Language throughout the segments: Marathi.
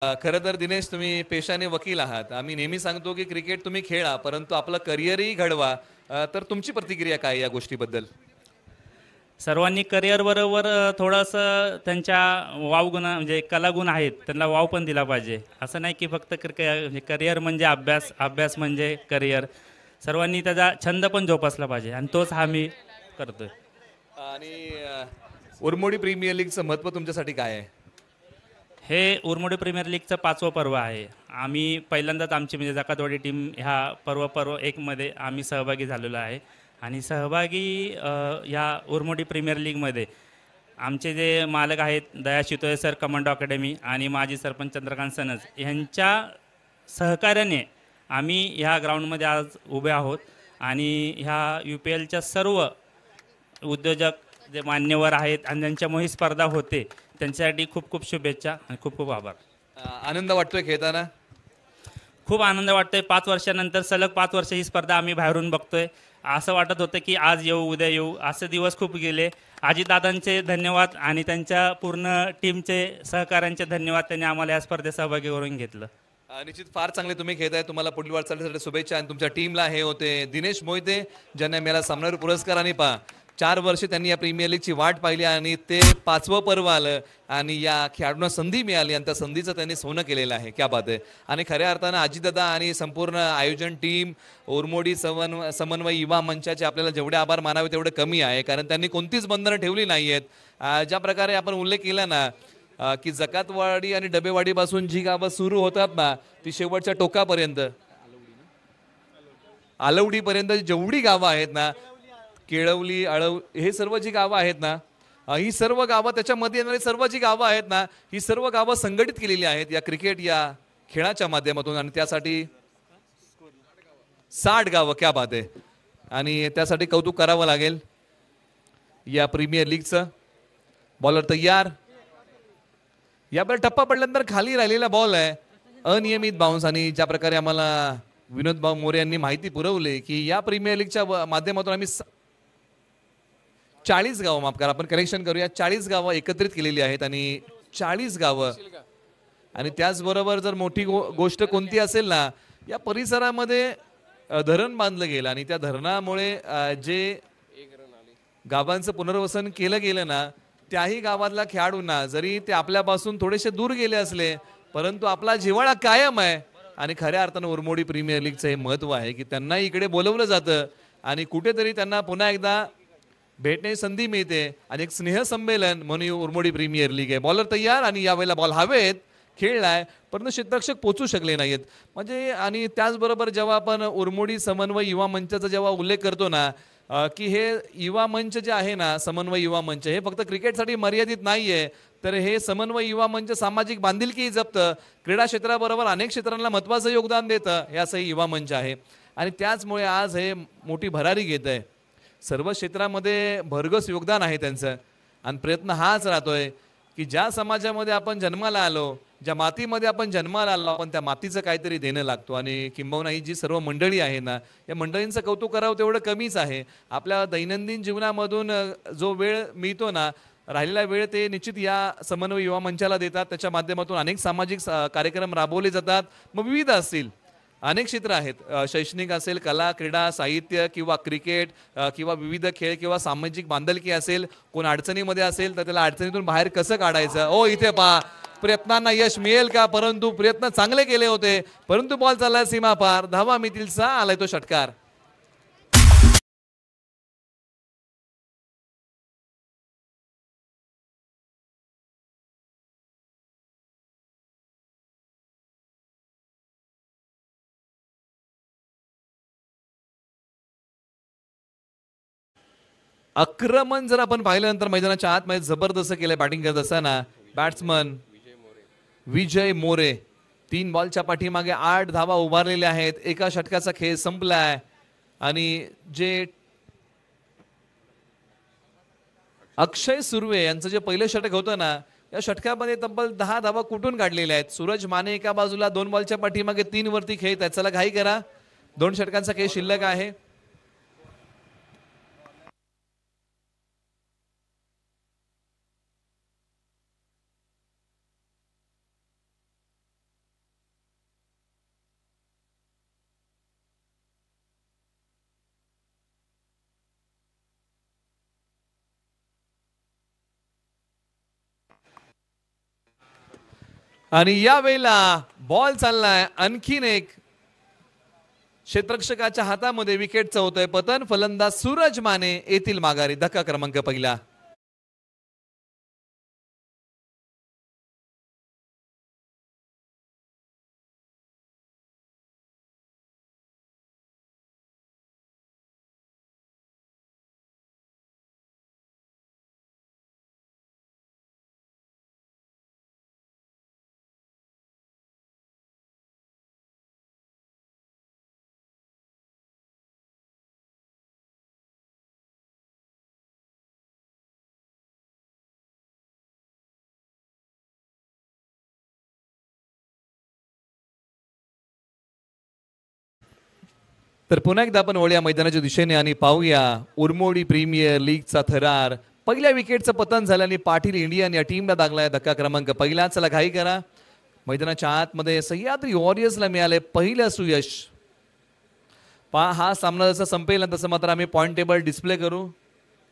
खरं तर दिनेश, तुम्ही पेशाने वकील आहात. आम्ही नेहमी सांगतो की क्रिकेट तुम्ही खेळा, परंतु आपलं करिअरही घडवा. तर तुमची प्रतिक्रिया काय आहे या गोष्टीबद्दल? सर्वांनी करिअरबरोबर थोडंसं त्यांच्या वावगुण म्हणजे कलागुण आहेत त्यांना वाव पण दिला पाहिजे. असं नाही की फक्त करिअर म्हणजे अभ्यास, अभ्यास म्हणजे करिअर. सर्वांनी त्याचा छंद पण जोपासला पाहिजे आणि तोच हा मी करतोय. आणि उरमोडी प्रीमियर लीगचं महत्त्व तुमच्यासाठी काय आहे? हे उरमोडी प्रीमियर लीगचं 5वं पर्व आहे. आम्ही पहिल्यांदाच आमची म्हणजे जकातवाडी टीम ह्या पर्व 1मध्ये आम्ही सहभागी झालेलो आहे आणि सहभागी ह्या उरमोडी प्रीमियर लीगमध्ये आमचे जे मालक आहेत दया शितोळे सर कमांडो अकॅडमी आणि माजी सरपंच चंद्रकांत सनज यांच्या सहकार्याने आम्ही ह्या ग्राउंडमध्ये आज उभे आहोत आणि ह्या UPLच्या सर्व उद्योजक जे मान्यवर आहेत आणि ज्यांच्यामुळे ही स्पर्धा होते त्यांच्यासाठी खूप खूप शुभेच्छा आणि खूप खूप आभार. आनंद वाटतोय खेळताना? खूप आनंद वाटतोय. 5 वर्षानंतर सलग 5 वर्ष ही स्पर्धा आम्ही बाहेरून बघतोय. असं वाटत होतं की आज येऊ उद्या येऊ, असे दिवस खूप गेले. अजितदादांचे धन्यवाद आणि त्यांच्या पूर्ण टीमचे सहकाऱ्यांचे धन्यवाद, त्यांनी आम्हाला या स्पर्धेत सहभागी करून घेतलं. निश्चित फार चांगले तुम्ही खेळताय. तुम्हाला पुढील वाटचालीसाठी शुभेच्छा. आणि तुमच्या टीमला हे होते दिनेश मोहिते, ज्यांना मिळाला सामनावीर पुरस्कार. आणि 4 वर्ष त्यांनी या प्रीमियर लीगची वाट पाहिली आणि ते 5वं पर्व आलं आणि या खेळाडूंना संधी मिळाली आणि त्या संधीचं त्यांनी सोनं केलेलं आहे. क्या बात आहे. आणि खऱ्या अर्थानं अजितदादा आणि संपूर्ण आयोजन टीम, उरमोडी समन्वय युवा मंचाचे आपल्याला जेवढे आभार मानावे तेवढे कमी आहे, कारण त्यांनी कोणतीच बंधनं ठेवली नाही आहेत. ज्या प्रकारे आपण उल्लेख केला ना की जकातवाडी आणि डबेवाडीपासून जी गावं सुरू होतात ना ती शेवटच्या टोकापर्यंत, आलवडीपर्यंत जेवढी गावं आहेत ना, केळवली, हे सर्व जी गावं आहेत ना, ही सर्व गावं, त्याच्यामध्ये येणारी सर्व जी गावं आहेत ना, ही सर्व गावं संघटित केलेली आहेत या क्रिकेट या खेळाच्या माध्यमातून. आणि त्यासाठी 60 गावं. क्या बात आहे. आणि त्यासाठी कौतुक करावं लागेल या प्रीमियर लीगचं. बॉलर तयार. यावेळी टप्पा पडल्यानंतर खाली राहिलेला बॉल आहे, अनियमित बाउन्स. आणि ज्या प्रकारे आम्हाला विनोद भाऊ मोरे यांनी माहिती पुरवली की या प्रीमियर लीगच्या माध्यमातून आम्ही 40 गावं, माफ करा, आपण करेक्शन करूया, 40 गावं एकत्रित केलेली आहेत. आणि 40 गावं. आणि त्याचबरोबर जर मोठी गोष्ट कोणती असेल ना, या परिसरामध्ये धरण बांधलं गेलं आणि त्या धरणामुळे जे गावांचं पुनर्वसन केलं गेलं ना, त्याही गावातल्या खेळाडूंना जरी ते आपल्यापासून थोडेसे दूर गेले असले, परंतु आपला जिव्हाळा कायम आहे. आणि खऱ्या अर्थानं उरमोडी प्रीमियर लीगचं हे महत्त्व आहे की त्यांना इकडे बोलवलं जातं आणि कुठेतरी त्यांना पुन्हा एकदा भेटण्याची संधी मिळते आणि एक स्नेहसंमेलन म्हणून उरमोडी प्रीमियर लीग आहे. बॉलर तयार आणि यावेळेला बॉल हवेत खेळलाय, परंतु क्षेत्ररक्षक पोचू शकले नाहीत. म्हणजे आणि त्याचबरोबर जेव्हा आपण उरमोडी समन्वय युवा मंचाचा जेव्हा उल्लेख करतो ना, की हे युवा मंच जे आहे ना, समन्वय युवा मंच, हे फक्त क्रिकेटसाठी मर्यादित नाही आहे, तर हे समन्वय युवा मंच सामाजिक बांधिलकी जपतं, क्रीडा क्षेत्राबरोबर अनेक क्षेत्रांना महत्त्वाचं योगदान देतं, हे असंही युवा मंच आहे. आणि त्याचमुळे आज हे मोठी भरारी घेत आहे. सर्व क्षेत्रामध्ये भरघोस योगदान आहे त्यांचं. आणि प्रयत्न हाच राहतोय की ज्या समाजामध्ये आपण जन्माला आलो, ज्या मातीमध्ये आपण जन्माला आलो, आपण त्या मातीचं काहीतरी देणं लागतो. आणि किंबहुना ही जी सर्व मंडळी आहे ना, या मंडळींचं कौतुक करावं तेवढं कमीच आहे. आपल्या दैनंदिन जीवनामधून जो वेळ मिळतो ना, राहिलेला वेळ ते निश्चित या समन्वय युवा मंचाला देतात. त्याच्या माध्यमातून अनेक सामाजिक कार्यक्रम राबवले जातात. मग विविध असतील, अनेक क्षेत्र आहेत, शैक्षणिक असेल, कला, क्रीडा, साहित्य किंवा क्रिकेट किंवा विविध खेळ किंवा सामाजिक बांधिलकी असेल. कोण अडचणीमध्ये असेल तर त्याला अडचणीतून बाहेर कसं काढायचं. ओ इथे पहा, प्रयत्नांना यश मिळेल का, परंतु प्रयत्न चांगले केले होते, परंतु बॉल चालला सीमा पार, धावा मिळतील आलाय तो षटकार. आक्रमण जर आपण पाहिल्यानंतर मैदानाच्या आतमध्ये जबरदस्त केलंय बॅटिंग करत असताना बॅट्समन विजय मोरे. 3 बॉलच्या पाठीमागे 8 धावा उभारलेल्या आहेत. एका षटकाचा खेळ संपलाय. आणि जे अक्षय सुर्वे यांचं जे पहिलं षटक होतं ना, या षटकामध्ये तब्बल 10 धावा कुठून काढलेल्या आहेत. सूरज माने एका बाजूला 2 बॉलच्या पाठीमागे 3 वरती खेळत आहेत. चला घाई करा, 2 षटकांचा खेळ शिल्लक आहे. आणि यावेळेला बॉल चाललाय आणखीन एक क्षेत्ररक्षकाच्या हातामध्ये, विकेटचं होतंय पतन. फलंदाज सूरज माने येथील माघारी. धक्का क्रमांक पहिला. तर पुन्हा एकदा आपण वळूया मैदानाच्या दिशेने आणि पाहूया उरमोडी प्रीमियर लीगचा थरार. पहिल्या विकेटचं पतन झाल्याने पाटील इंडियन या टीमला लागलाय धक्का क्रमांक पहिला. चला घाई करा. मैदानाच्या आतमध्ये सह्याद्री वॉरियर्सला मिळाले पहिलं सुयश. हा सामना जसा संपेल तसं मात्र आम्ही पॉइंट टेबल डिस्प्ले करू,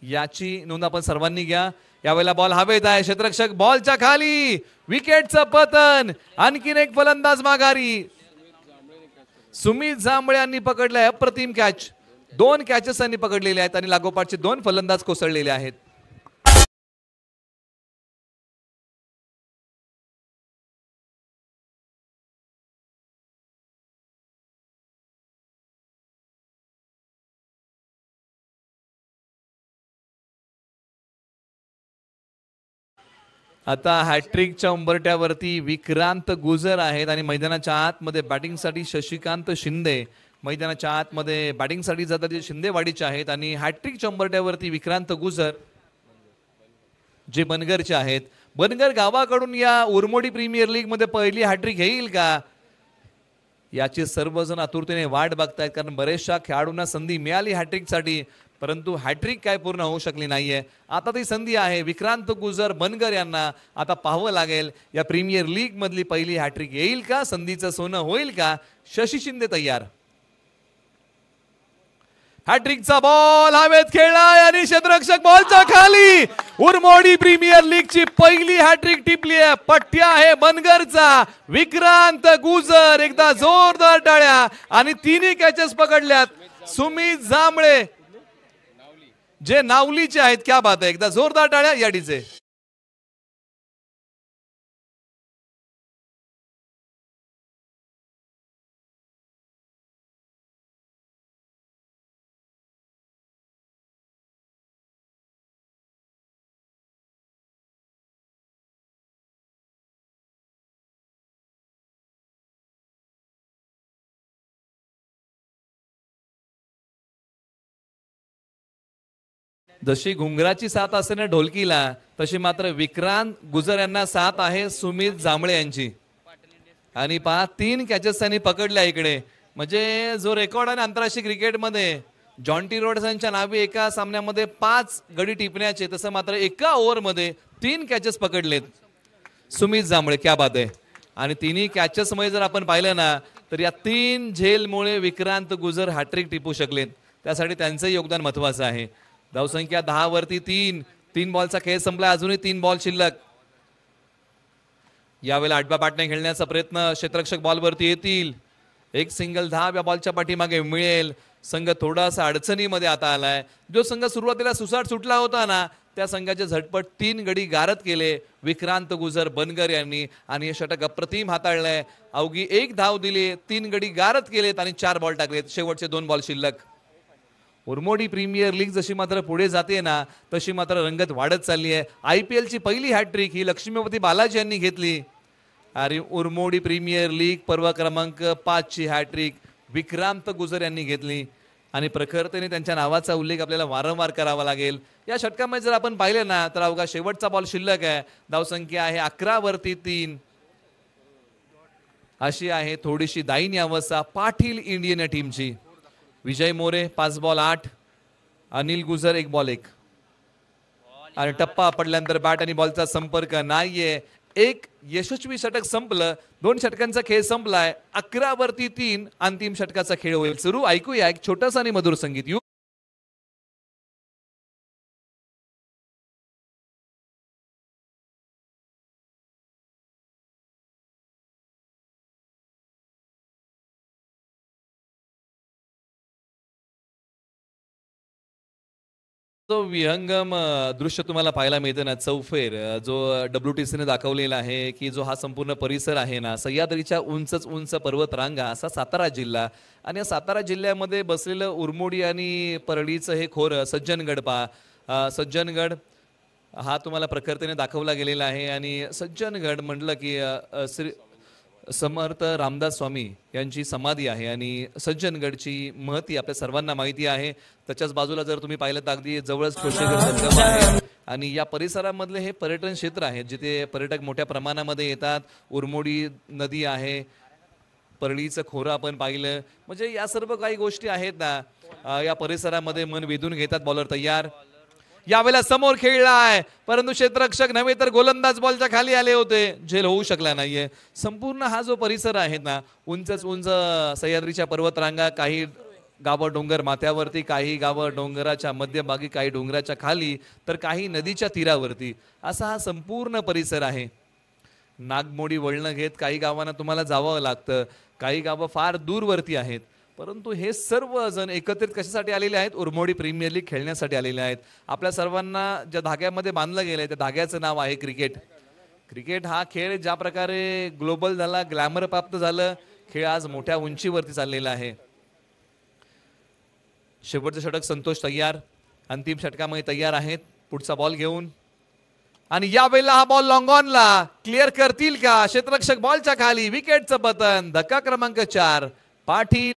याची नोंद आपण सर्वांनी घ्या. यावेळेला बॉल हवेत आहे. क्षेत्ररक्षक बॉलच्या खाली. विकेटचं पतन. आणखीन एक फलंदाज माघारी. सुमित जांभळे यांनी पकडलाय अप्रतिम कॅच. 2 कॅचेस यांनी पकडलेले आहेत आणि लागोपाठचे 2 फलंदाज कोसळलेले आहेत. आता हॅट्रिकच्या उंबरट्यावरती विक्रांत गुजर आहेत आणि मैदानाच्या आतमध्ये बॅटिंगसाठी शशिकांत शिंदे. मैदानाच्या आतमध्ये बॅटिंगसाठी जातात ते शिंदेवाडीचे आहेत आणि हॅट्रिकच्या उंबरट्यावरती विक्रांत गुजर जे बनगरचे आहेत. बनगर गावाकडून या उरमोडी प्रीमियर लीग मध्ये पहिली हॅट्रिक येईल का, याची सर्वजण आतुरतेने वाट बघतायत. कारण बरेचशा खेळाडूंना संधी मिळाली हॅट्रिकसाठी, परंतु हॅट्रिक काय पूर्ण होऊ शकली नाहीये. आता ती संधी आहे विक्रांत गुजर बनगर यांना. आता पाहावं लागेल या प्रीमियर लीग मधली पहिली हॅट्रिक येईल का, संधीचं सोनं होईल का. शशी शिंदे तयार. हॅट्रिकचा बॉल हवेत खेळलाय आणि क्षेत्ररक्षक बॉलच्या खाली. उरमोडी प्रीमियर लीगची पहिली हॅट्रिक टिपली आहे. पट्ट्या आहे बनगरचा विक्रांत गुजर. एकदा जोरदार टाळ्या. आणि 3 कॅचेस पकडल्यात सुमित जांभळे जे नावलीचे आहेत. क्या बात आहे. एकदा जोरदार टाळ्या याडीचे. जशी घुंगराची साथ असते ना ढोलकीला, तशी मात्र विक्रांत गुजर यांना साथ आहे सुमित जांभळे यांची. आणि 3 कॅचेस त्यांनी पकडल्या इकडे. म्हणजे जो रेकॉर्ड आहे आंतरराष्ट्रीय क्रिकेटमध्ये जॉन्टी रोड्स यांच्या नावे एका सामन्यामध्ये 5 गडी टिपण्याचे, तसं मात्र एका ओव्हरमध्ये 3 कॅचेस पकडलेत सुमित जांभळे. क्या बात आहे. आणि 3 कॅचेस मध्ये जर आपण पाहिलं ना तर या 3 झेलमुळे विक्रांत गुजर हॅट्रिक टिपू शकलेत. त्यासाठी त्यांचं योगदान महत्वाचं आहे. धावसंख्या 10 वरती 3 बॉलचा खेळ संपला. अजूनही 3 बॉल शिल्लक. यावेळेला आडव्या बॅटने खेळण्याचा प्रयत्न. क्षेत्ररक्षक बॉलवरती येतील. एक सिंगल धाव या बॉलच्या पाठीमागे मिळेल. संघ थोडासा अडचणीमध्ये आता आलाय. जो संघ सुरुवातीला सुसाट सुटला होता ना, त्या संघाचे झटपट 3 गडी गारद केले विक्रांत गुजर बनगर यांनी आणि हे षटक अप्रतिम हाताळलंय. अवघी 1 धाव दिली, 3 गडी गारद केलेत आणि 4 बॉल टाकलेत. शेवटचे 2 बॉल शिल्लक. उरमोडी प्रीमियर लीग जशी मात्र पुढे जाते ना, तशी मात्र रंगत वाढत चालली आहे. IPL ची पहिली हॅट्रिक ही लक्ष्मीपती बालाजी यांनी घेतली आणि उरमोडी प्रीमियर लीग पर्व क्रमांक 5 ची हॅट्रिक विक्रांत गुजर यांनी घेतली. आणि प्रखरतेने त्यांच्या नावाचा उल्लेख आपल्याला वारंवार करावा लागेल. या षटकामध्ये जर आपण पाहिले ना तर अवघा शेवटचा बॉल शिल्लक आहे. धावसंख्या आहे 11 वरती 3. अशी आहे थोडीशी दायनीय अवस्था पाटील इंडियन या टीमची. विजय मोरे 5 बॉल 8. अनिल गुजर 1 बॉल 1. आणि टप्पा पडल्यानंतर बॅट आणि बॉलचा संपर्क नाहीये. एक यशस्वी षटक संपलं. 2 षटकांचा खेळ संपलाय. 11 वरती 3 अंतिम षटकाचा खेळ होईल सुरू. ऐकूया एक छोटासा आणि मधुर संगीत. जो विहंगम दृश्य तुम्हाला पाहायला मिळतं ना चौफेर जो WTCने दाखवलेला आहे की जो हा संपूर्ण परिसर आहे ना सह्याद्रीच्या उंचच उंच पर्वतरांगा असा सातारा जिल्हा आणि या सातारा जिल्ह्यामध्ये बसलेलं उरमोडी आणि परळीचं हे खोरं सज्जनगड सज्जनगड हा तुम्हाला प्रखरतेने दाखवला गेलेला आहे आणि सज्जनगड म्हटलं की श्री समर्थ रामदास स्वामी यांची समाधी आहे आणि सज्जनगडची महती आपल्या सर्वांना माहिती आहे. त्याच्याच बाजूला जर तुम्ही पाहिलं तर अगदी जवळच ठोसेघर धबधबा आहे आणि या परिसरामधले हे पर्यटन क्षेत्र आहे जिथे पर्यटक मोठ्या प्रमाणामध्ये येतात. उरमोडी नदी आहे, परळीचं खोरं आपण पाहिलं, म्हणजे या सर्व काही गोष्टी आहेत ना या परिसरामध्ये मन वेधून घेतात. बॉलर तयार, यावेळेला समोर खेळलाय परंतु क्षेत्ररक्षक नव्हे तर गोलंदाज बॉलच्या खाली आले होते, झेल होऊ शकला नाहीये. संपूर्ण हा जो परिसर आहे ना उंचच उंच सह्याद्रीच्या पर्वतरांगा, काही गावं डोंगर माथ्यावरती, काही गावं डोंगराच्या मध्यभागी, काही डोंगराच्या खाली, तर काही नदीच्या तीरावरती, असा हा संपूर्ण परिसर आहे. नागमोडी वळणं घेत काही गावांना तुम्हाला जावं लागतं, काही गावं फार दूरवरती आहेत, परंतु हे सर्व जण एकत्रित कशासाठी आलेले आहेत? उरमोडी प्रीमियर लीग खेळण्यासाठी आलेले आहेत. आपल्या सर्वांना ज्या धाग्यामध्ये बांधलं गेलंय त्या धाग्याचं नाव आहे क्रिकेट. क्रिकेट हा खेळ ज्या प्रकारे ग्लोबल झाला, ग्लॅमर प्राप्त झालं, खेळ आज मोठ्या उंचीवरती चाललेला आहे. शेवटचं षटक संतोष तयार, अंतिम षटकामध्ये तयार आहेत पुढचा बॉल घेऊन आणि यावेळेला हा बॉल लॉंग ऑनला क्लिअर करतील का? क्षेत्ररक्षक बॉलच्या खाली, विकेटचं पतन. धक्का क्रमांक 4 पाटील.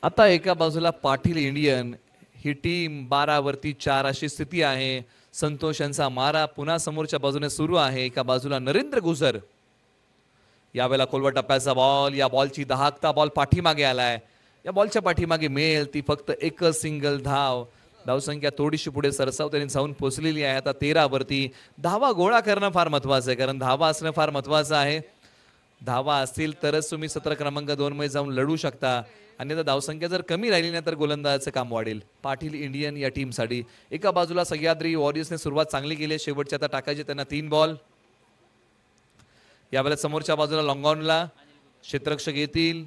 आता एका बाजूला पाटील इंडियन ही टीम 12 वरती 4 अशी स्थिती आहे. संतोष यांचा मारा पुन्हा समोरच्या बाजूने सुरू आहे. एका बाजूला नरेंद्र गुजर, यावेळेला खोलवर टप्प्याचा बॉल, या बॉलची दहाकता बॉल पाठीमागे आलाय. या बॉलच्या पाठीमागे मिळेल ती फक्त एकच सिंगल धाव. धावसंख्या थोडीशी पुढे सरसावतेने जाऊन पोहोचलेली आहे. आता 13 वरती धावा गोळा करणं फार महत्वाचं आहे, कारण धावा असणं फार महत्वाचं आहे. धावा असतील तरच तुम्ही सत्र क्रमांक 2 मध्ये जाऊन लढू शकता आणि आता धावसंख्या जर कमी राहिली नाही तर गोलंदाजाचं काम वाढेल. पाटील इंडियन या टीमसाठी एका बाजूला सह्याद्री वॉरियर्सने सुरुवात चांगली केली, शेवटच्या आता टाकायचे त्यांना 3 बॉल. यावेळेला समोरच्या बाजूला लॉंगॉनला क्षेत्ररक्षक येतील,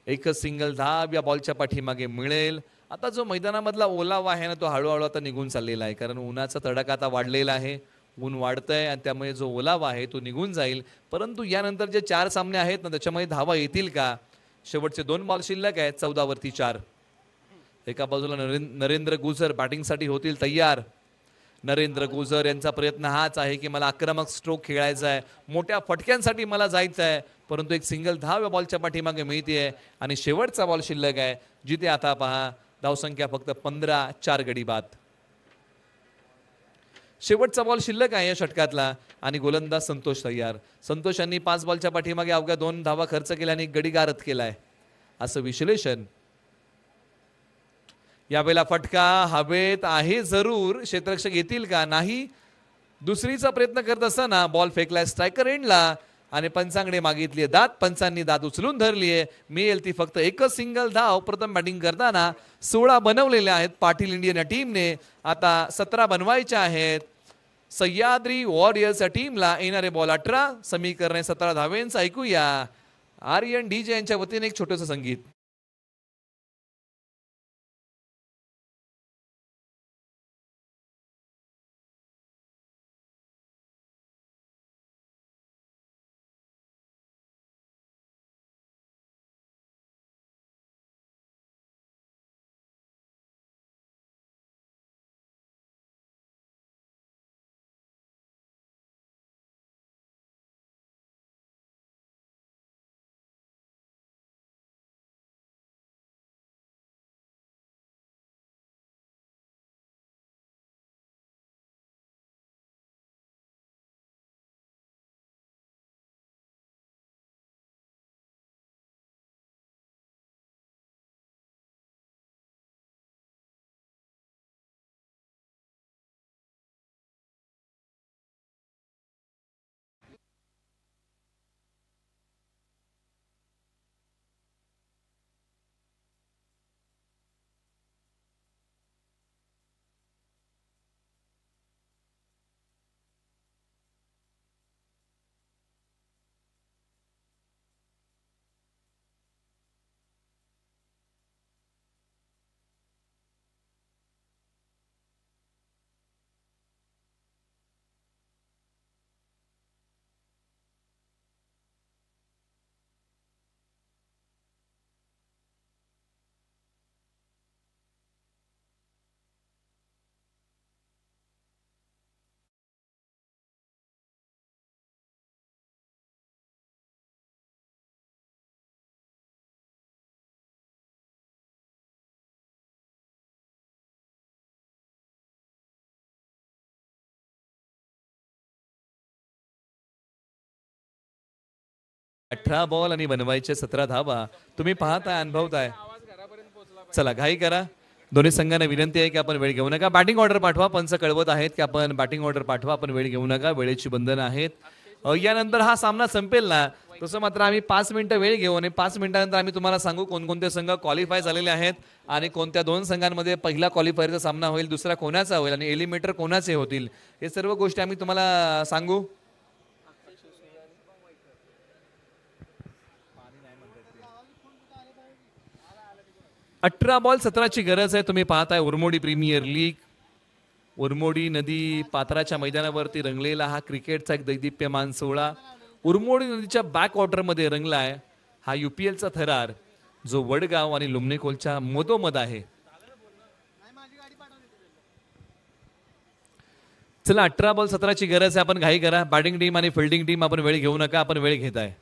एकच सिंगल धाव या बॉलच्या पाठीमागे मिळेल. आता जो मैदानामधला ओलावा आहे ना तो हळूहळू आता निघून चाललेला आहे, कारण उन्हाचा तडाखा आता वाढलेला आहे. ऊन वाढतंय आणि त्यामुळे जो ओलावा आहे तो निघून जाईल. परंतु यानंतर जे 4 सामने आहेत ना त्याच्यामध्ये धावा येतील का? शेवटचे 2 बॉल शिल्लक आहेत. 14 वरती 4. एका बाजूला नरेंद्र गुजर बॅटिंगसाठी होतील तयार. नरेंद्र गुजर यांचा प्रयत्न हाच आहे की मला आक्रमक स्ट्रोक खेळायचा आहे, मोठ्या फटक्यांसाठी मला जायचं आहे, परंतु एक सिंगल धाव या बॉलच्या पाठीमागे मिळते आणि शेवटचा बॉल शिल्लक आहे जिथे आता पहा धावसंख्या फक्त 15, 4 गडी बाद. शेवटचा बॉल शिल्लक आहे या षटकातला आणि गोलंदाज संतोष तयार. संतोष यांनी 5 बॉलच्या पाठीमागे अवघ्या 2 धावा खर्च केल्या आणि गडी गारद केलाय असं विश्लेषण. यावेळेला फटका हवेत आहे जरूर, क्षेत्ररक्षक येतील का? नाही. दुसरीचा प्रयत्न करत असताना बॉल फेकलाय स्ट्रायकर एंडला आणि पंचांकडे मागितली दात, पंचांनी दात उचलून धरलीये. मिळेल ती फक्त एकच सिंगल धाव. प्रथम बॅटिंग करताना 16 बनवलेले आहेत पाटील इंडियन या टीमने, आता 17 बनवायच्या आहेत. सह्याद्री वॉरियर्स या टीमला येणारे बॉल 18, समीकरण 17 धावेंचा. ऐकूया आर्यन डीजे यांच्या वतीने एक छोटंसं संगीत. 18 बॉल आणि बनवायचे 17 धावा. तुम्ही पाहताय, अनुभवताय. चला घाई करा. दोन्ही संघांना विनंती आहे की आपण वेळ घेऊ नका. बॅटिंग ऑर्डर पाठवा. पंच कळवत आहेत की आपण बॅटिंग ऑर्डर पाठवा, आपण वेळ घेऊ नका. वेळेची बंधनं आहेत. यानंतर हा सामना संपेल ना, तसं मात्र आम्ही 5 मिनिटं वेळ घेऊ आणि 5 मिनिटानंतर आम्ही तुम्हाला सांगू कोणकोणते संघ क्वालिफाय झालेले आहेत आणि कोणत्या 2 संघांमध्ये पहिला क्वालिफायरचा सामना होईल, दुसरा कोणाचा होईल आणि एलिमिनेटर कोणाचे होतील, हे सर्व गोष्टी आम्ही तुम्हाला सांगू. अठरा बॉल 17ची गरज आहे. तुम्ही पाहताय उरमोडी प्रीमियर लीग. उरमोडी नदी पात्राच्या मैदानावरती रंगलेला हा क्रिकेटचा एक दैदिप्यमान सोहळा उरमोडी नदीच्या बॅक वॉटरमध्ये रंगलाय. हा UPLचा थरार जो वडगाव आणि लुमणेकोलच्या मधोमध आहे. चला 18 बॉल 17ची गरज आहे. आपण घाई करा. बॅटिंग टीम आणि फिल्डिंग टीम आपण वेळ घेऊ नका. आपण वेळ घेताय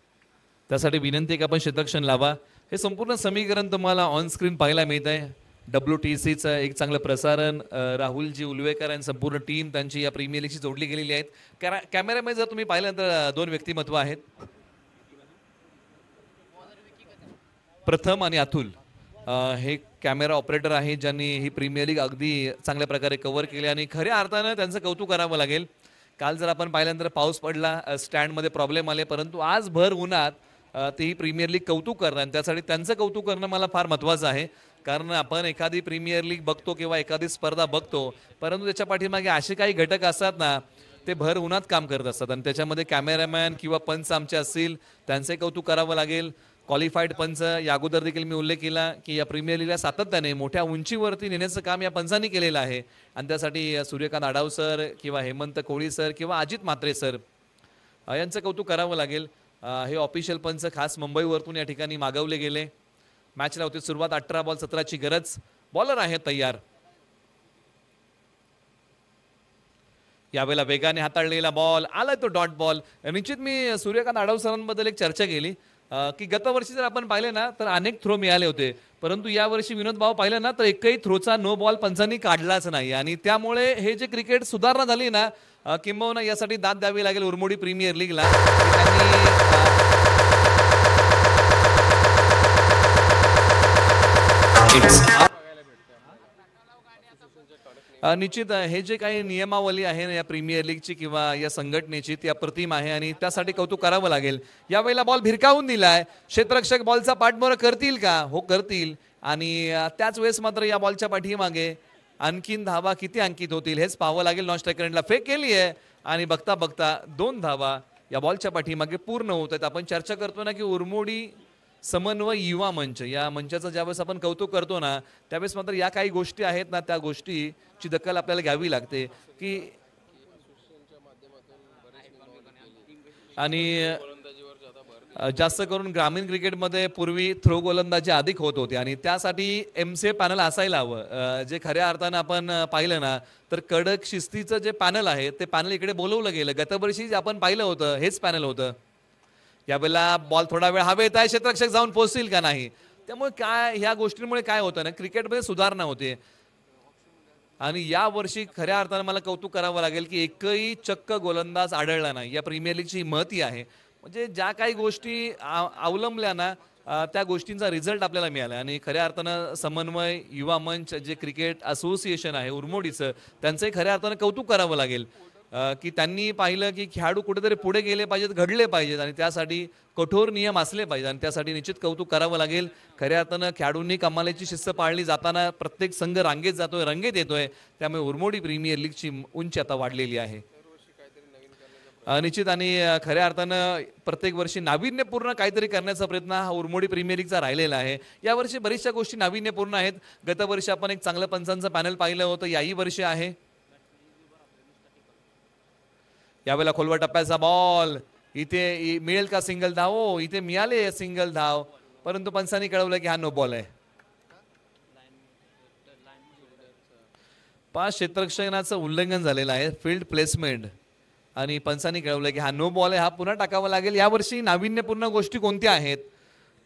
त्यासाठी विनंती आहे की आपण शतरक्षण लावा. हे संपूर्ण समीकरण तुम्हाला ऑन स्क्रीन पाहायला मिळत आहे. WTCचं एक चांगलं प्रसारण. राहुलजी उलवेकर आणि संपूर्ण टीम त्यांची या प्रीमियर लीगशी जोडली गेलेली आहेत. कॅमेरामध्ये जर तुम्ही पाहिलं तर 2 व्यक्तिमत्व आहेत, प्रथम आणि अतुल. हे कॅमेरा ऑपरेटर आहेत ज्यांनी ही प्रीमियर लीग अगदी चांगल्या प्रकारे कव्हर केली आणि खऱ्या अर्थानं त्यांचं कौतुक करावं लागेल. काल जर आपण पाहिल्यानंतर पाऊस पडला, स्टँडमध्ये प्रॉब्लेम आले, परंतु आज भर उन्हात ते ही प्रीमियर लीग कौतुक करणं आणि त्यासाठी त्यांचं कौतुक करणं मला फार महत्त्वाचं आहे. कारण आपण एखादी प्रीमियर लीग बघतो किंवा एखादी स्पर्धा बघतो, परंतु त्याच्या पाठीमागे असे काही घटक असतात ना, ते भर उन्हात काम करत असतात आणि त्याच्यामध्ये कॅमेरामॅन किंवा पंच आमचे असतील त्यांचे कौतुक करावं लागेल. क्वालिफाईड पंच या अगोदर देखील मी उल्लेख केला की या प्रीमियर लीगला सातत्याने मोठ्या उंचीवरती नेण्याचं काम या पंचांनी केलेलं आहे आणि त्यासाठी सूर्यकांत आडाव सर किंवा हेमंत कोळी सर किंवा अजित म्हात्रे सर यांचं कौतुक करावं लागेल. हे ऑफिशियल पंच खास मुंबईवरतून या ठिकाणी मागवले गेले. मॅचला होती सुरुवात. 18 बॉल 17ची गरज. बॉलर आहे तयार. यावेळेला वेगाने हाताळलेला बॉल आलाय तो डॉट बॉल. निश्चित मी सूर्यकांत आडाव सरांबद्दल एक चर्चा केली की गतवर्षी जर आपण पाहिले ना तर अनेक थ्रो मिळाले होते, परंतु यावर्षी विनोद भाऊ पाहिले ना तर एकही थ्रोचा नो बॉल पंचांनी काढलाच नाही आणि त्यामुळे हे जे क्रिकेट सुधारणा झाली ना, किंबहुना यासाठी दाद द्यावी लागेल उरमोडी प्रीमियर लीगला. निश्चित हे जे काही नियमावली आहे ना या प्रीमियर लीगची किंवा या संघटनेची ती अप्रतिम आहे आणि त्यासाठी कौतुक करावं लागेल. यावेळेला बॉल भिरकावून दिलाय. क्षेत्ररक्षक बॉलचा पाठबोरा करतील का? हो करतील. आणि त्याच वेळेस मात्र या बॉलच्या पाठीमागे आणखीन धावा किती अंकित होतील हेच पाहावं लागेल. नॉन स्ट्रायकर एंडला फेक केली आहे आणि बघता बघता 2 धावा या बॉलच्या पाठीमागे पूर्ण होत आहेत. आपण चर्चा करतो ना की उरमोडी समन्वय युवा मंच, या मंचाचं ज्यावेळेस आपण कौतुक करतो ना त्यावेळेस मात्र या काही गोष्टी आहेत ना, त्या गोष्टीची दखल आपल्याला घ्यावी लागते की आणि जास्त करून ग्रामीण क्रिकेटमध्ये पूर्वी थ्रो गोलंदाजी अधिक होत होते आणि त्यासाठी MCA पॅनल असायला हवं. जे खऱ्या अर्थानं आपण पाहिलं ना तर कडक शिस्तीचं जे पॅनल आहे ते पॅनल इकडे बोलवलं गेलं. गतवर्षी आपण पाहिलं होतं हेच पॅनल होतं. यावेळेला बॉल थोडा वेळ हवेत आहे. क्षेत्ररक्षक जाऊन पोहोचतील का नाही. त्यामुळे काय ह्या गोष्टींमुळे काय होतं ना, क्रिकेटमध्ये सुधारणा होते आणि या वर्षी खऱ्या अर्थानं मला कौतुक करावं लागेल की एकही चक्क गोलंदाज आढळला नाही. या प्रीमियर लीगची महती आहे. म्हणजे ज्या काही गोष्टी अवलंबल्या ना त्या गोष्टींचा रिझल्ट आपल्याला मिळाला आणि खऱ्या अर्थानं समन्वय युवा मंच जे क्रिकेट असोसिएशन आहे उरमोडीचं त्यांचंही खऱ्या अर्थानं कौतुक करावं लागेल की त्यांनी पाहिलं की खेळाडू कुठेतरी पुढे गेले पाहिजेत, घडले पाहिजेत आणि त्यासाठी कठोर नियम असले पाहिजेत आणि त्यासाठी निश्चित कौतुक करावं लागेल. खऱ्या अर्थानं खेळाडूंनी कमालीची शिस्त पाळली जाताना प्रत्येक संघ रांगेत जातोय, रंगेत येतोय. त्यामुळे उरमोडी प्रीमियर लीगची उंची आता वाढलेली आहे निश्चित आणि खऱ्या अर्थानं प्रत्येक वर्षी नाविन्यपूर्ण काहीतरी करण्याचा प्रयत्न हा उरमोडी प्रीमियर लीगचा राहिलेला आहे. यावर्षी बऱ्याचशा गोष्टी नाविन्यपूर्ण आहेत. गतवर्षी आपण एक चांगलं पंचांचं पॅनल पाहिलं होतं, याही वर्षी आहे. यावेळेला खोलवा टप्प्याचा बॉल इथे मिळेल का सिंगल धाव? हो इथे मिळाले सिंगल धाव, परंतु पंचांनी कळवलं की हा नो बॉल आहे. 5 क्षेत्ररक्षणाचं उल्लंघन झालेलं आहे, फील्ड प्लेसमेंट आणि पंचांनी कळवलं की हा नो बॉल आहे. हा पुन्हा टाकावा लागेल. यावर्षी नाविन्यपूर्ण गोष्टी कोणत्या आहेत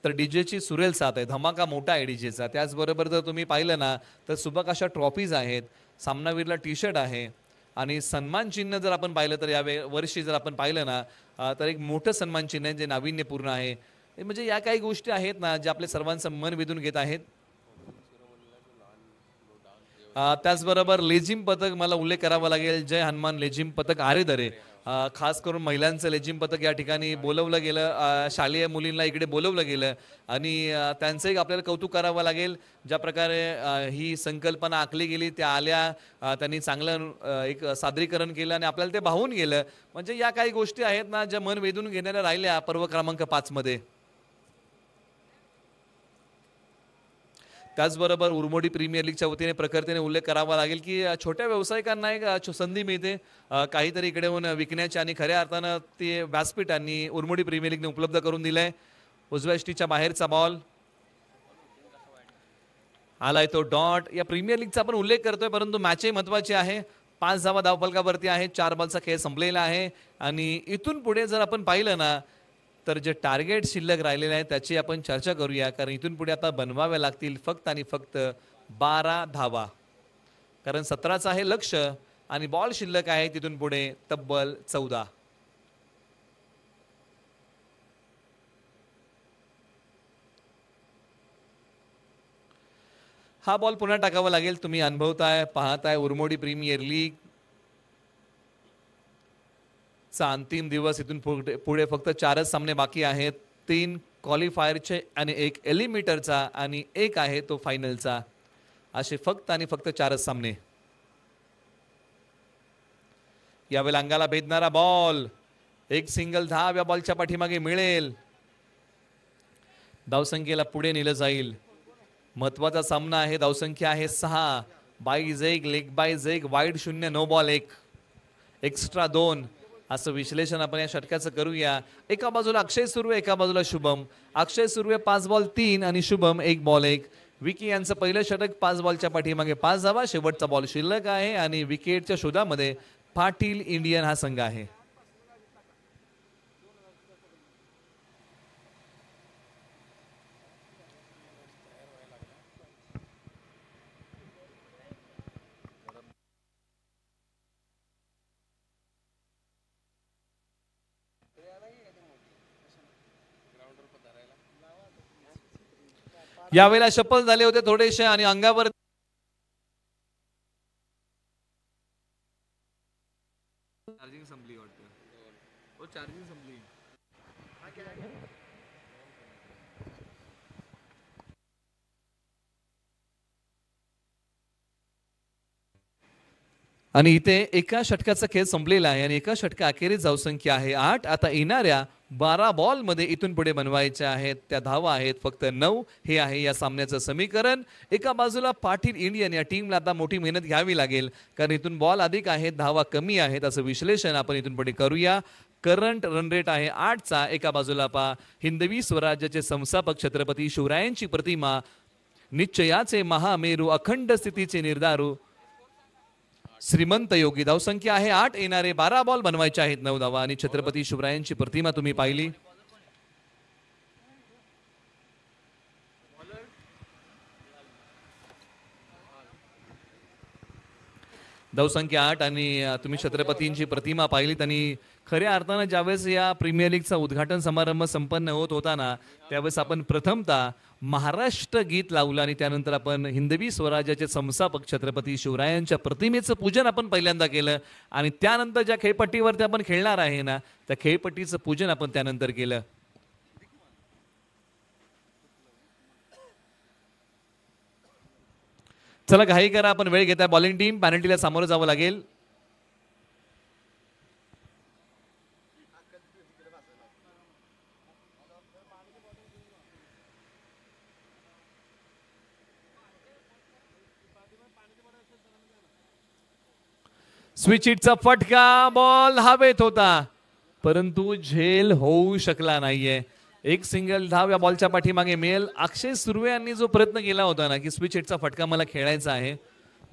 तर डीजेची सुरेल साथ आहे, धमाका मोठा आहे डीजेचा. त्याचबरोबर जर तुम्ही पाहिलं ना तर सुबक अशा ट्रॉफीज आहेत, सामनावीरला टी शर्ट आहे आणि सन्मान चिन्ह जर आपण पाहिलं तर या वर्षी जर आपण पाहिलं ना तर एक मोठं सन्मान चिन्ह आहे जे नाविन्यपूर्ण आहे. म्हणजे या काही गोष्टी आहेत ना ज्या आपल्या सर्वांचं मन वेधून घेत आहेत. त्याचबरोबर लेझिम पथक मला उल्लेख करावा लागेल. जय हनुमान लेझिम पथक आरेदरे, खास करून महिलांचं लेझिम पथक या ठिकाणी बोलवलं गेलं. शालेय मुलींना इकडे बोलवलं गेलं आणि त्यांचं एक आपल्याला कौतुक करावं लागेल. ज्या प्रकारे ही संकल्पना आखली गेली त्या आल्या, त्यांनी चांगलं एक सादरीकरण केलं आणि आपल्याला ते भावून गेलं. म्हणजे या काही गोष्टी आहेत ना ज्या मन वेधून घेणाऱ्या राहिल्या पर्व क्रमांक 5 मध्ये. त्याचबरोबर उरमोडी प्रीमियर लीगच्या वतीने प्रखरतेने उल्लेख करावा लागेल की छोट्या व्यावसायिकांना एक संधी मिळते काहीतरी इकडे होऊन विकण्याची आणि खऱ्या अर्थानं ते व्यासपीठांनी उरमोडी प्रीमियर लीगने उपलब्ध करून दिलंय. उजव्या यष्टीच्या बाहेरचा बॉल आलाय तो डॉट. या प्रीमियर लीगचा आपण उल्लेख करतोय परंतु मॅचही महत्वाची आहे. 5 धावा धावफलकावरती आहे. 4 बॉलचा खेळ संपलेला आहे आणि इथून पुढे जर आपण पाहिलं ना तर जे टार्गेट शिल्लक राहिलेले आहे त्याची आपण चर्चा करूया. कारण इथून पुढे आता बनवाव्या लागतील फक्त आणि फक्त 12 धावा. कारण 17चं आहे लक्ष आणि बॉल शिल्लक आहे तिथून पुढे तब्बल 14. हा बॉल पुन्हा टाकावा लागेल. तुम्ही अनुभवताय पाहताय उरमोडी प्रीमियर लीग चा अंतिम दिवस. इथून पुढे फक्त 4च सामने बाकी आहेत. 3 क्वालिफायरचे आणि 1 एलिमिटरचा आणि 1 आहे तो फायनलचा. असे फक्त आणि फक्त 4च सामने. यावेळेला अंगाला भेदणारा बॉल. एक सिंगल धाव या बॉलच्या पाठीमागे मिळेल. धावसंख्येला पुढे नेलं जाईल. महत्वाचा सामना आहे. धावसंख्या आहे 6. Byes 1, leg byes 1, wide 0, no ball 1, extra 2. असं विश्लेषण आपण या षटकाचं करूया. एका बाजूला अक्षय सुर्वे, एका बाजूला शुभम. अक्षय सुर्वे 5 बॉल 3 आणि शुभम 1 बॉल 1. विकी यांचं पहिलं षटक 5 बॉलच्या पाठीमागे 5 धावा. शेवटचा बॉल शिल्लक आहे आणि विकेटच्या शोधामध्ये पाटील इंडियन हा संघ आहे. यावेळेला शपल झाले होते थोडेसे आणि अंगावर चार्जिंग संपली वाटतं. चार्जिंग संपली. आणि इथे एका षटकाचा खेळ संपलेला आहे आणि एका षटका अखेरीस धावसंख्या आहे 8. आता येणाऱ्या 12 बॉल मध्ये इथून पुढे बनवायच्या आहेत त्या धावा आहेत फक्त 9. हे आहे या सामन्याचं समीकरण. एका बाजूला पाटील इंडियन या टीमला आता मोठी मेहनत घ्यावी लागेल कारण इथून बॉल अधिक आहेत, धावा कमी आहेत. असं विश्लेषण आपण इथून पुढे करूया. करंट रन रेट आहे 8चा. एका बाजूला हिंदवी स्वराज्याचे संस्थापक छत्रपती शिवरायांची प्रतिमा, निश्चयाचे महामेरू, अखंड स्थितीचे निर्धारू श्रीमंत योगी. धावसंख्या आहे 8. येणारे 12 बॉल बनवायचे आहेत 9 धावा आणि छत्रपती शिवरायांची प्रतिमा तुम्ही पाहिली. धावसंख्या 8 आणि तुम्ही छत्रपतींची प्रतिमा पाहिलीत आणि खऱ्या अर्थानं ज्यावेळेस या प्रीमियर लीगचा उद्घाटन समारंभ संपन्न होत होता ना त्यावेळेस आपण प्रथमतः महाराष्ट्र गीत लावलं आणि त्यानंतर आपण हिंदवी स्वराज्याचे संस्थापक छत्रपती शिवरायांच्या प्रतिमेचं पूजन आपण पहिल्यांदा केलं आणि त्यानंतर ज्या खेळपट्टीवरती आपण खेळणार आहे ना त्या खेळपट्टीचं पूजन आपण त्यानंतर केलं. चला घाई करा, आपण वेळ घेता. बॉलिंग टीम पॅनल्टीला सामोरं जावं लागेल. स्विच हिटचा फटका, बॉल हवेत होता परंतु झेल होऊ शकला नाहीये. एक सिंगल धाव या बॉलच्या पाठीमागे मिळेल. अक्षय सुर्वे यांनी जो प्रयत्न केला होता ना की स्विच हिटचा फटका मला खेळायचा आहे,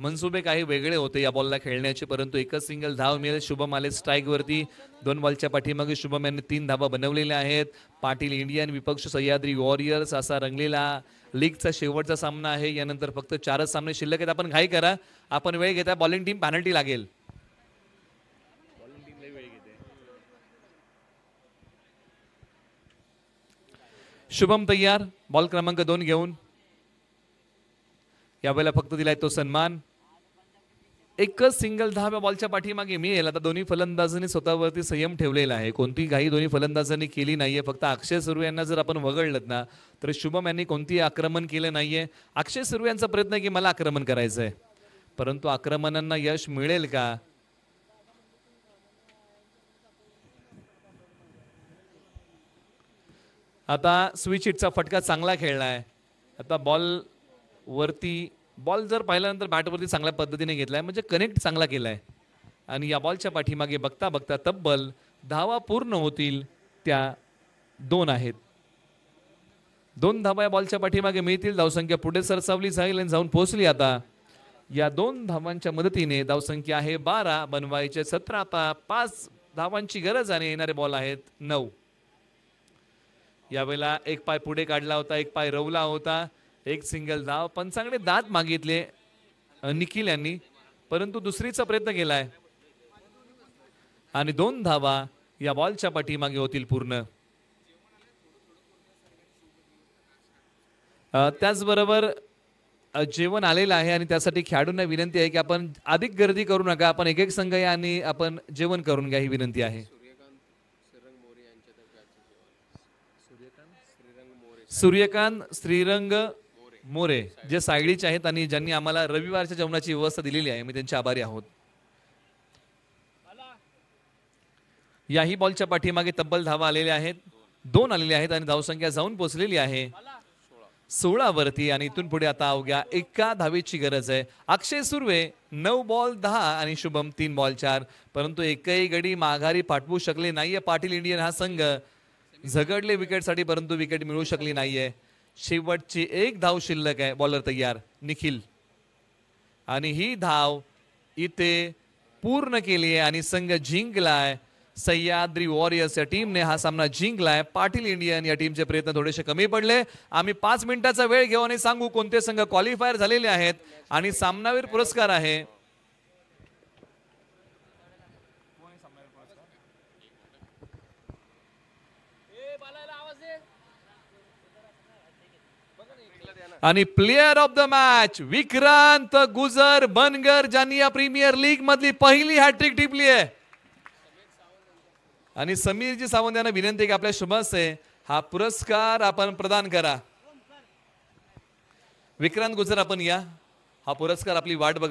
मनसुबे काही वेगळे होते या बॉलला खेळण्याचे परंतु एकच सिंगल धाव मिळेल. शुभम आले स्ट्राईक वरती. 2 बॉलच्या पाठीमागे शुभम यांनी 3 धावा बनवलेल्या आहेत. पाटील इंडियन विपक्ष सह्याद्री वॉरियर्स असा रंगलेला लीगचा शेवटचा सामना आहे. यानंतर फक्त 4च सामने शिल्लक आहेत. आपण घाई करा, आपण वेळ घेता. बॉलिंग टीम पॅनल्टी लागेल. शुभम तयार बॉल क्रमांक 2 घेऊन. यावेळेला फक्त दिलाय तो सन्मान. एकच सिंगल 10व्या बॉलच्या पाठीमागे मिळेल. आता दोन्ही फलंदाजांनी स्वतःवरती संयम ठेवलेला आहे. कोणती घाई दोन्ही फलंदाजांनी केली नाहीये. फक्त अक्षय सुर्वे यांना जर आपण वगळलं ना तर शुभम यांनी कोणतीही आक्रमण केलं नाहीये. अक्षय सुर्वे यांचा प्रयत्न आहे की मला आक्रमण करायचंय, परंतु आक्रमणांना यश मिळेल का? आता स्विच हिटचा फटका चांगला खेळलाय. आता बॉल जर पाहिल्यानंतर बॅटवरती चांगल्या पद्धतीने घेतलाय, म्हणजे कनेक्ट चांगला केलाय. आणि या बॉलच्या पाठीमागे बघता बघता तब्बल धावा पूर्ण होतील त्या 2 आहेत. 2 धावा या बॉलच्या पाठीमागे मिळतील. धावसंख्या पुढे सरसावली जाईल आणि जाऊन पोहोचली. आता या 2 धावांच्या मदतीने धावसंख्या आहे 12, बनवायचे 17. आता 5 धावांची गरज आणि येणारे बॉल आहेत 9. यावेळेला एक पाय पुढे काढला होता, एक पाय रवला होता. एक सिंगल धाव. पंचांकडे दात मागितले निखिल यांनी, परंतु दुसरीचा प्रयत्न केलाय आणि 2 धावा या बॉलच्या पाठीमागे होतील पूर्ण. त्याचबरोबर जेवण आलेलं आहे आणि त्यासाठी खेळाडूंना विनंती आहे की आपण अधिक गर्दी करू नका. आपण एक संघ या आणि आपण जेवण करून घ्या, ही विनंती आहे. सूर्यकांत श्रीरंग मोरे जे सायडीचे आहेत आणि ज्यांनी आम्हाला रविवारच्या जेवणाची व्यवस्था दिलेली आहे, मी त्यांचे आभारी आहोत. याही बॉलच्या पाठीमागे तब्बल धावा आलेल्या आहेत, 2 आलेले आहेत आणि धावसंख्या जाऊन पोहोचलेली आहे 16 वरती. आणि इथून पुढे आता अवघ्या 1 धावेची गरज आहे. अक्षय सुर्वे 9 बॉल 10 आणि शुभम 3 बॉल 4, परंतु एकही गडी माघारी पाठवू शकले नाहीये पाटील इंडियन हा संघ. झगडले विकेटसाठी, परंतु विकेट मिळू शकली नाहीये. शेवटची 1 धाव शिल्लक आहे. बॉलर तयार निखिल, आणि ही धाव इथे पूर्ण केली आहे आणि संघ जिंकलाय. सह्याद्री वॉरियर्स या टीमने हा सामना जिंकलाय. पाटील इंडियन या टीमचे प्रयत्न थोडेसे कमी पडले. आम्ही 5 मिनिटाचा वेळ घेऊ आणि सांगू कोणते संघ क्वालिफायर झालेले आहेत आणि सामनावीर पुरस्कार आहे. आणि player of the match Vikrant Gujar Bangar, ज्यांनी या प्रीमियर लीग मधली पहिली हॅट्रिक टिपली आहे. आणि समीरजी सावंत यांना विनंती की आपल्या शुभ हस्ते हा पुरस्कार आपण प्रदान करा. विक्रांत गुजर आपण या, हा पुरस्कार आपली वाट बघत